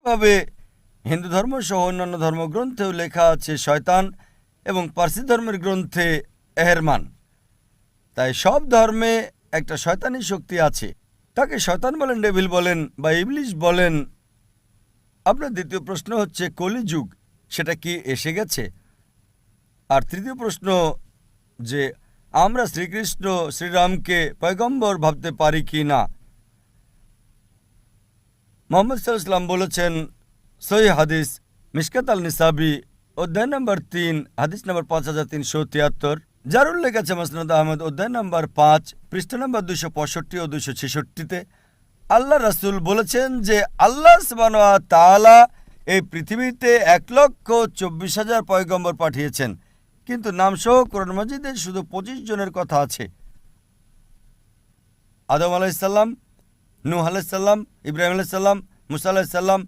তবে হিন্দু ধর্ম সহ অন্যান্য ধর্মগ্রন্থেও লেখা আছে শয়তান এবং পার্সি ধর্মের গ্রন্থে এহেরমান। তাই সব ধর্মে একটা শয়তানি শক্তি আছে। তাকে শয়তান বলেন, ডেভিল বলেন বা ইবলিশ বলেন। আপনার দ্বিতীয় প্রশ্ন হচ্ছে কলিযুগ সেটা কি এসে গেছে? আর তৃতীয় প্রশ্ন যে আমরা শ্রীকৃষ্ণ শ্রীরামকে পয়গম্বর ভাবতে পারি কি না। মুহাম্মদ সাল্লাল্লাহু আলাইহি ওয়াসাল্লাম বলেছেন, সহিহ হাদিস মিশকাত আল নিসাবি অধ্যায় নম্বর 3 হাদিস নম্বর 5373, যার উল্লেখ আছে মুসনাদ আহমদ অধ্যায় নম্বর 5 পৃষ্ঠা নম্বর 265 ও 266-তে। আল্লাহ রাসূল বলেছেন যে আল্লাহ সুবহানাহু ওয়া তাআলা এই পৃথিবীতে 1,24,000 পয়গম্বর পাঠিয়েছেন, কিন্তু নামসহ কোরআন মাজিদে শুধু 25 জনের কথা আছে। আদম আলাইহিস সালাম, নূহ আলাইহিস সালাম, ইব্রাহিম আলাইহিস সালাম, মুসা আলাইহিস সালাম,